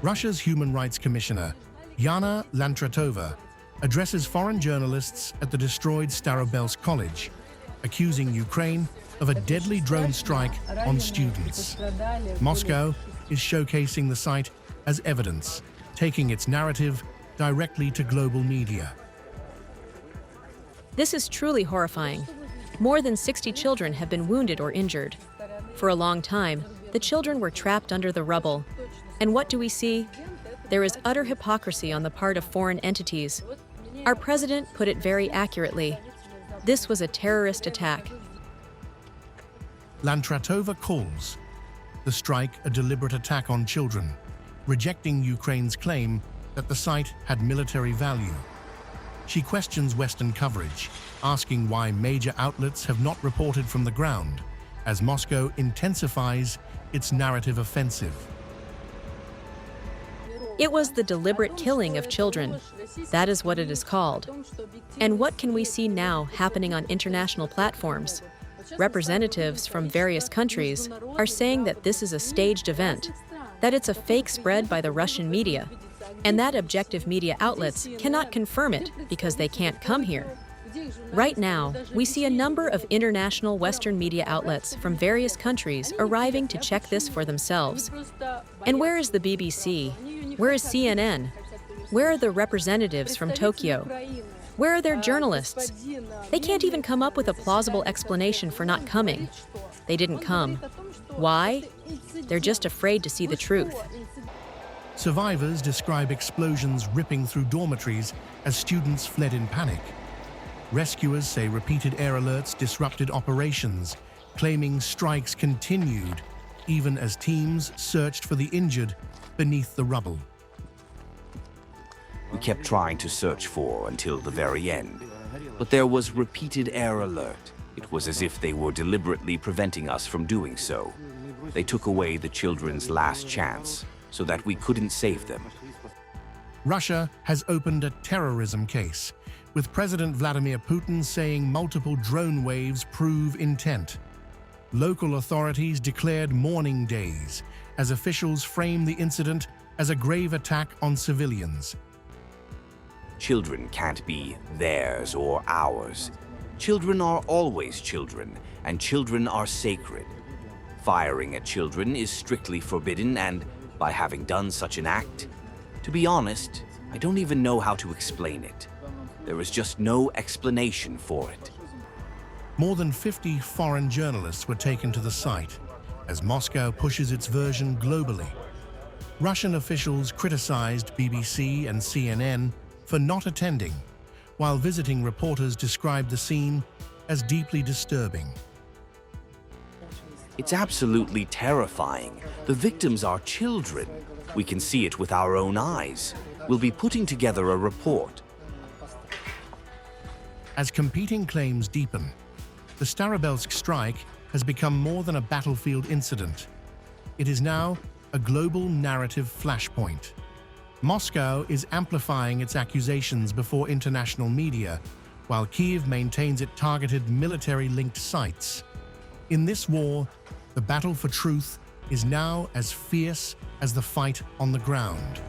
Russia's Human Rights Commissioner, Yana Lantratova, addresses foreign journalists at the destroyed Starobelsk college, accusing Ukraine of a deadly drone strike on students. Moscow is showcasing the site as evidence, taking its narrative directly to global media. This is truly horrifying. More than 60 children have been wounded or injured. For a long time, the children were trapped under the rubble. And what do we see? There is utter hypocrisy on the part of foreign entities. Our president put it very accurately. This was a terrorist attack. Lantratova calls the strike a deliberate attack on children, rejecting Ukraine's claim that the site had military value. She questions Western coverage, asking why major outlets have not reported from the ground, as Moscow intensifies its narrative offensive. It was the deliberate killing of children. That is what it is called. And what can we see now happening on international platforms? Representatives from various countries are saying that this is a staged event, that it's a fake spread by the Russian media, and that objective media outlets cannot confirm it because they can't come here. Right now, we see a number of international Western media outlets from various countries arriving to check this for themselves. And where is the BBC? Where is CNN? Where are the representatives from Tokyo? Where are their journalists? They can't even come up with a plausible explanation for not coming. They didn't come. Why? They're just afraid to see the truth. Survivors describe explosions ripping through dormitories as students fled in panic. Rescuers say repeated air alerts disrupted operations, claiming strikes continued even as teams searched for the injured beneath the rubble. We kept trying to search for until the very end, but there was repeated air alert. It was as if they were deliberately preventing us from doing so. They took away the children's last chance so that we couldn't save them. Russia has opened a terrorism case, with President Vladimir Putin saying multiple drone waves prove intent. Local authorities declared mourning days as officials frame the incident as a grave attack on civilians. Children can't be theirs or ours. Children are always children, and children are sacred. Firing at children is strictly forbidden, and by having done such an act, to be honest, I don't even know how to explain it. There is just no explanation for it. More than 50 foreign journalists were taken to the site as Moscow pushes its version globally. Russian officials criticized BBC and CNN for not attending, while visiting reporters described the scene as deeply disturbing. It's absolutely terrifying. The victims are children. We can see it with our own eyes. We'll be putting together a report. As competing claims deepen, the Starobelsk strike has become more than a battlefield incident. It is now a global narrative flashpoint. Moscow is amplifying its accusations before international media, while Kyiv maintains it targeted military-linked sites. In this war, the battle for truth is now as fierce as the fight on the ground.